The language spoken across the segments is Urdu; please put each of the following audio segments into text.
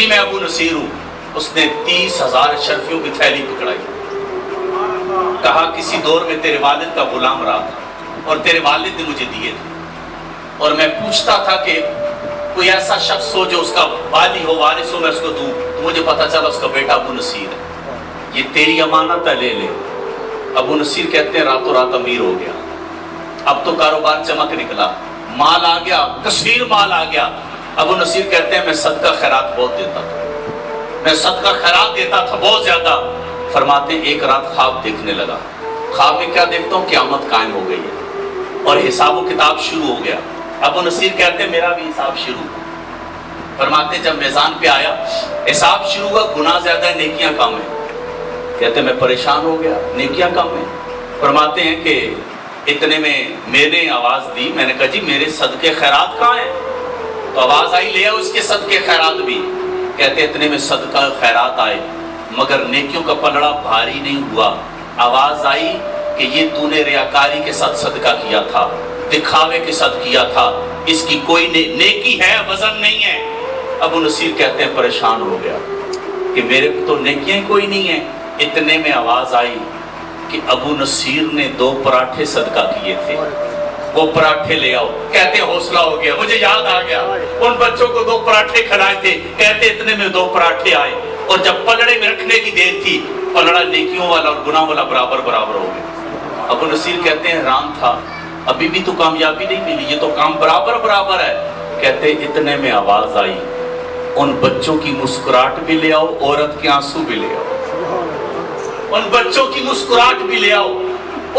جی میں ابو نصیر ہوں. اس نے 30,000 اشرفیوں کی تھیلی پکڑائی. کہا کسی دور میں تیرے والد کا غلام رہا تھا اور تیرے والد نے مجھے دیے تھے, اور میں پوچھتا تھا کہ کوئی ایسا شخص ہو جو اس کا والی ہو, وارث ہو, میں اس کو دوں. تو مجھے پتا چلا اس کا بیٹا ابو نصیر ہے. یہ تیری امانت ہے, لے لے. ابو نصیر کہتے ہیں راتوں رات امیر ہو گیا. اب تو کاروبار چمک نکلا, مال آ گیا, کثیر مال آ گیا. ابو نصیر کہتے ہیں میں صدقہ خیرات بہت دیتا تھا, میں صدقہ خیرات دیتا تھا بہت زیادہ. فرماتے ہیں ایک رات خواب دیکھنے لگا. خواب میں کیا دیکھتا ہوں, قیامت قائم ہو گئی ہے اور حساب و کتاب شروع ہو گیا. ابو نصیر کہتے ہیں میرا بھی حساب شروع. فرماتے ہیں جب میزان پہ آیا, حساب شروع ہوا, گناہ زیادہ ہے, نیکیاں کم ہیں. کہتے ہیں میں پریشان ہو گیا, نیکیاں کم ہیں. فرماتے ہیں کہ اتنے میں میں نے آواز دی, میں نے کہا جی میرے صدقے خیرات کہاں ہیں؟ تو آواز آئی لے آؤ اس کے صدقے خیرات بھی. کہتے اتنے میں صدقہ خیرات آئے مگر نیکیوں کا پلڑا بھاری نہیں ہوا. آواز آئی کہ یہ تو نے ریاکاری کے ساتھ صدقہ کیا تھا, دکھاوے کے ساتھ کیا تھا, اس کی کوئی نیکی ہے, وزن نہیں ہے. ابو نصیر کہتے ہیں پریشان ہو گیا کہ میرے تو نیکیاں کوئی نہیں ہیں. اتنے میں آواز آئی کہ ابو نصیر نے 2 پراٹھے صدقہ کیے تھے, وہ پراٹھے لے آؤ. کہتے حوصلہ ہو گیا, مجھے یاد آ گیا ان بچوں کو 2 پراٹھے کھلائے تھے. کہتے اتنے میں 2 پراٹھے آئے اور جب پلڑے میں رکھنے کی دیر تھی, پلڑا نیکیوں والا اور گناہ والا برابر برابر ہو گیا. ابو نصیر کہتے ہیں حیران تھا, ابھی بھی تو کامیابی نہیں ملی, یہ تو کام برابر برابر ہے. کہتے اتنے میں آواز آئی ان بچوں کی مسکراہٹ بھی لے آؤ, عورت کے آنسو بھی لے آؤ. ان بچوں کی مسکراہٹ بھی لے آؤ,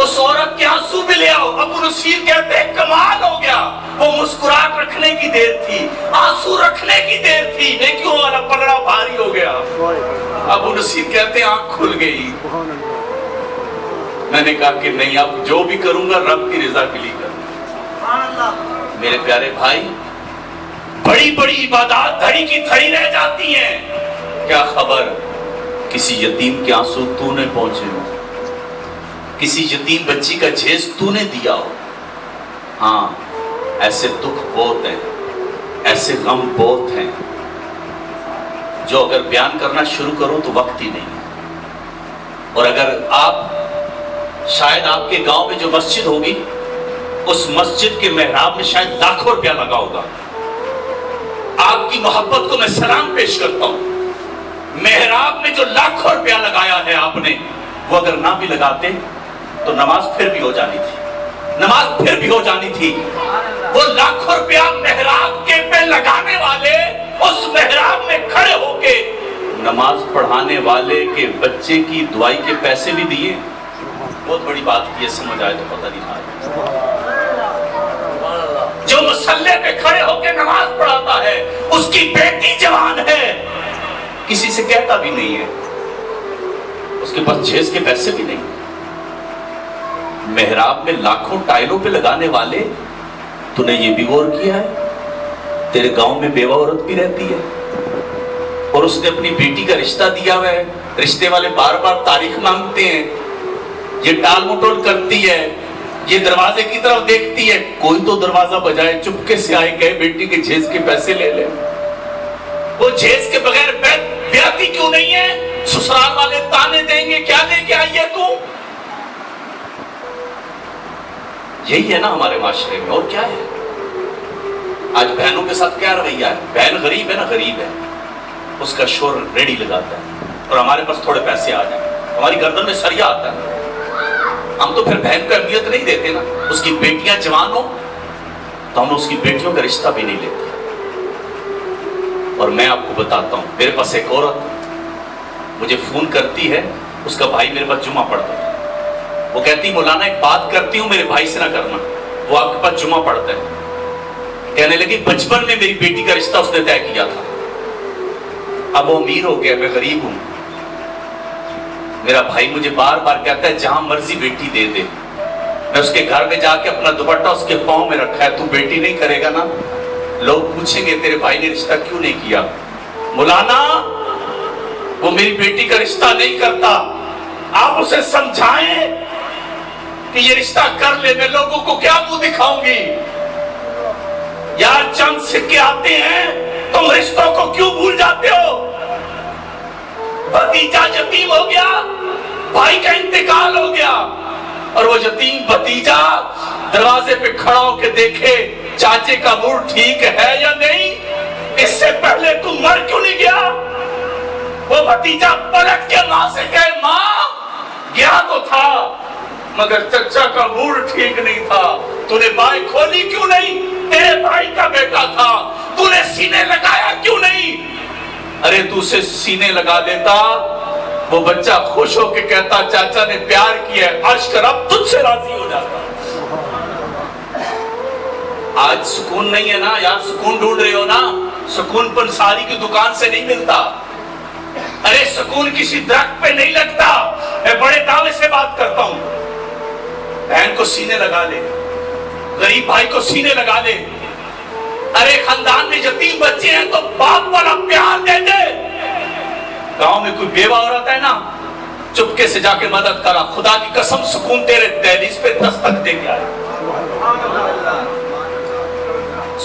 اس عورت کے آنسو بھی لے آؤ. ابو نصیر کہتے ہیں کمال ہو گیا. وہ مسکراہٹ رکھنے کی دیر تھی, آنسو رکھنے کی دیر تھی, نیکیوں والا پلڑا بھاری ہو گیا. ابو نصیر کہتے ہیں آنکھ کھل گئی. میں نے کہا کہ نہیں, اب جو بھی کروں گا رب کی رضا کے لیے کروں. میرے پیارے بھائی, بڑی بڑی عبادات دھڑی کی دھڑی رہ جاتی ہیں. کیا خبر کسی یتیم کے آنسو تو نے پہنچے ہو, کسی یتیم بچی کا جھیز تو نے دیا ہو. ہاں ایسے دکھ بہت ہیں, ایسے غم بہت ہیں جو اگر بیان کرنا شروع کروں تو وقت ہی نہیں. اور اگر آپ شاید آپ کے گاؤں میں جو مسجد ہوگی, اس مسجد کے محراب میں شاید لاکھوں روپیہ لگا ہوگا. آپ کی محبت کو میں سلام پیش کرتا ہوں. محراب میں جو لاکھوں روپیہ لگایا ہے آپ نے, وہ اگر نہ بھی لگاتے تو نماز پھر بھی ہو جانی تھی, نماز پھر بھی ہو جانی تھی. وہ لاکھوں روپیہ محراب کے پہ لگانے والے اس محراب میں کھڑے ہو کے نماز پڑھانے والے کے بچے کی دعائی کے پیسے بھی دیے. بہت بڑی بات کی ہے, سمجھ آئے تو پتہ نہیں آئے. جو مصلے پہ کھڑے ہو کے نماز پڑھاتا ہے, اس کی بیٹی جوان ہے, کسی سے کہتا بھی نہیں ہے, اس کے پاس جھیز کے پیسے بھی نہیں. محراب میں لاکھوں ٹائلوں پہ لگانے والے, تو نے یہ بھی غور کیا ہے تیرے گاؤں میں بیوہ عورت بھی رہتی ہے اور اس نے اپنی بیٹی کا رشتہ دیا ہوا ہے. رشتے والے بار بار تاریخ مانگتے ہیں, یہ ٹال مٹول کرتی ہے, یہ دروازے کی طرف دیکھتی ہے, کوئی تو دروازہ بجائے, چپکے سے آئے گئے بیٹی کے جھیز کے پیسے لے لے. وہ جھیز کے بغیر بیاتی کیوں نہیں ہے؟ سسرال والے تانے دیں گے, کیا لے کے آئی ہے تو. یہی ہے نا ہمارے معاشرے میں, اور کیا ہے. آج بہنوں کے ساتھ کیا رویہ ہے, بہن غریب ہے نا, غریب ہے, اس کا شور ریڈی لگاتا ہے اور ہمارے پاس تھوڑے پیسے آ جائیں, ہماری گردن میں سریا آتا ہے, ہم تو پھر بہن کو اہمیت نہیں دیتے نا. اس کی بیٹیاں جوان ہو تو ہم اس کی بیٹیوں کا رشتہ بھی نہیں لیتے. اور میں آپ کو بتاتا ہوں, میرے پاس ایک عورت مجھے فون کرتی ہے, اس کا بھائی میرے پاس جمعہ پڑھتا ہے. وہ کہتی مولانا ایک بات کرتی ہوں, میرے بھائی سے نہ کرنا, وہ آپ کے پاس جمعہ پڑھتا ہے. کہنے لگی بچپن میں میری بیٹی کا رشتہ اس نے طے کیا تھا, اب وہ امیر ہو گیا, میں غریب ہوں. میرا بھائی مجھے بار بار کہتا ہے جہاں مرضی بیٹی دے دے. میں اس کے گھر میں جا کے اپنا دوپٹہ اس کے پاؤں میں رکھا ہے, تو بیٹی نہیں کرے گا نا. لوگ پوچھیں گے تیرے بھائی نے رشتہ کیوں نہیں کیا. مولانا وہ میری بیٹی کا رشتہ نہیں کرتا, آپ اسے سمجھائیں کہ یہ رشتہ کر لے, میں لوگوں کو کیا منہ دکھاؤں گی. یار چند سکے آتے ہیں, تم رشتوں کو کیوں بھول جاتے ہو. بھائی کا انتقال ہو گیا اور وہ یتیم بھتیجا دروازے پہ کھڑا ہو کے دیکھے چاچے کا موڈ ٹھیک ہے یا نہیں، اس سے پہلے تو مر کیوں نہیں گیا؟ وہ بھتیجا پلٹ کے ماں سے کہے ماں گیا تو تھا مگر چچا کا موڈ ٹھیک نہیں تھا، تو نے بائیں کھولی کیوں نہیں؟ تیرے بھائی کا بیٹا تھا، تو نے سینے لگایا کیوں نہیں؟ ارے تو اسے سینے لگا دیتا، وہ بچہ خوش ہو کے کہتا چاچا نے پیار کیا ہے، عرش کر اب تجھ سے راضی ہو جاتا۔ آج سکون نہیں ہے نا، یار سکون ڈھونڈ رہے ہو نا، سکون پنساری کی دکان سے نہیں ملتا، ارے سکون کسی درخت پہ نہیں لگتا۔ میں بڑے دعوے سے بات کرتا ہوں، بہن کو سینے لگا لے، غریب بھائی کو سینے لگا لے، ارے خاندان میں یتیم بچے ہیں تو باپ والا پیار دے دے۔ گاؤں میں کوئی بیوہ عورت ہے نا، چپکے سے جا کے مدد کرا، خدا کی قسم سکون تیرے دہلیز پہ دستک دے کے آئے،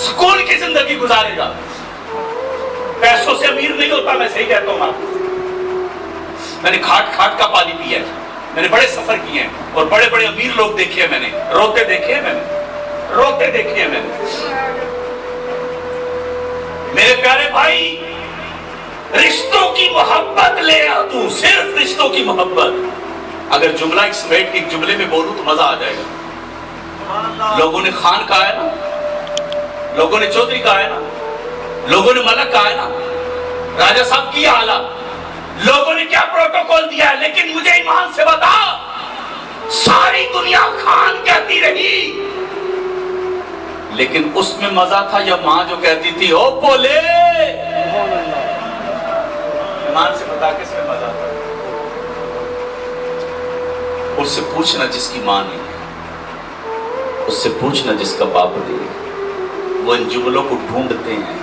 سکون کی زندگی گزارے گا۔ پیسوں سے امیر نہیں ہوتا، میں صحیح کہتا ہوں آپ، میں نے کھاٹ کھاٹ کا پانی پیا ہے، میں نے بڑے سفر کیے ہیں اور بڑے بڑے امیر لوگ دیکھے ہیں، میں نے روتے دیکھے ہیں، میں نے روتے دیکھے ہیں، میں نے۔ میرے پیارے بھائی رشتوں کی محبت لے آ، تو صرف رشتوں کی محبت۔ اگر جملہ ایک سمیٹ کے ایک جملے میں بولوں تو مزہ آ جائے گا۔ لوگوں نے خان کہا ہے نا، لوگوں نے چودھری کہا ہے نا، لوگوں نے ملک کہا ہے نا، راجہ صاحب کی حالت، لوگوں نے کیا پروٹوکول دیا ہے، لیکن مجھے ایمان سے بتا ساری دنیا خان کہتی رہی، لیکن اس میں مزہ تھا یا ماں جو کہتی تھی او بولے؟ ایمان سے بتا کس میں مزہ تھا؟ اس سے پوچھنا جس کی ماں نہیں ہے، اس سے پوچھنا جس کا باپ نہیں ہے۔ وہ ان جملوں کو ڈھونڈتے ہیں،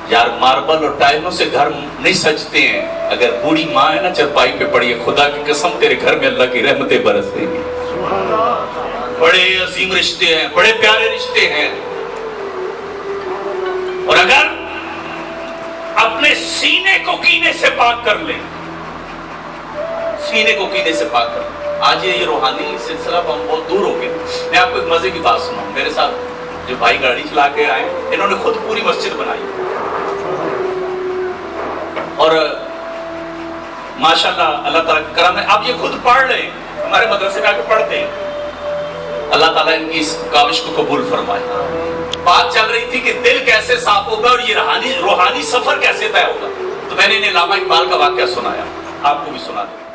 یار ماربل اور ٹائلوں سے گھر نہیں سجتے ہیں، اگر بوڑھی ماں ہے نا چرپائی پہ پڑی ہے، خدا کی قسم تیرے گھر میں اللہ کی رحمتیں برس دیں گی۔ بڑے عظیم رشتے ہیں، بڑے پیارے رشتے ہیں، اور اگر اپنے سینے کو کینے سے پاک کر لیں، سینے کو کینے سے پاک کر لیں۔ آج یہ روحانی سلسلہ ہم بہت دور ہو گئے۔ میں آپ کو ایک مزے کی بات سناؤں، میرے ساتھ جو بھائی گاڑی چلا کے آئے انہوں نے خود پوری مسجد بنائی اور ماشاءاللہ اللہ تعالیٰ کا کرم ہے، اب یہ خود پڑھ رہے ہیں، ہمارے مدرسے میں آ کے پڑھتے ہیں۔ اللہ تعالیٰ ان کی اس کاوش کو قبول فرمائے۔ بات چل رہی تھی کہ دل کیسے صاف ہوگا اور یہ روحانی سفر کیسے طے ہوگا، تو میں نے انہیں علامہ اقبال کا واقعہ سنایا، آپ کو بھی سنا دوں۔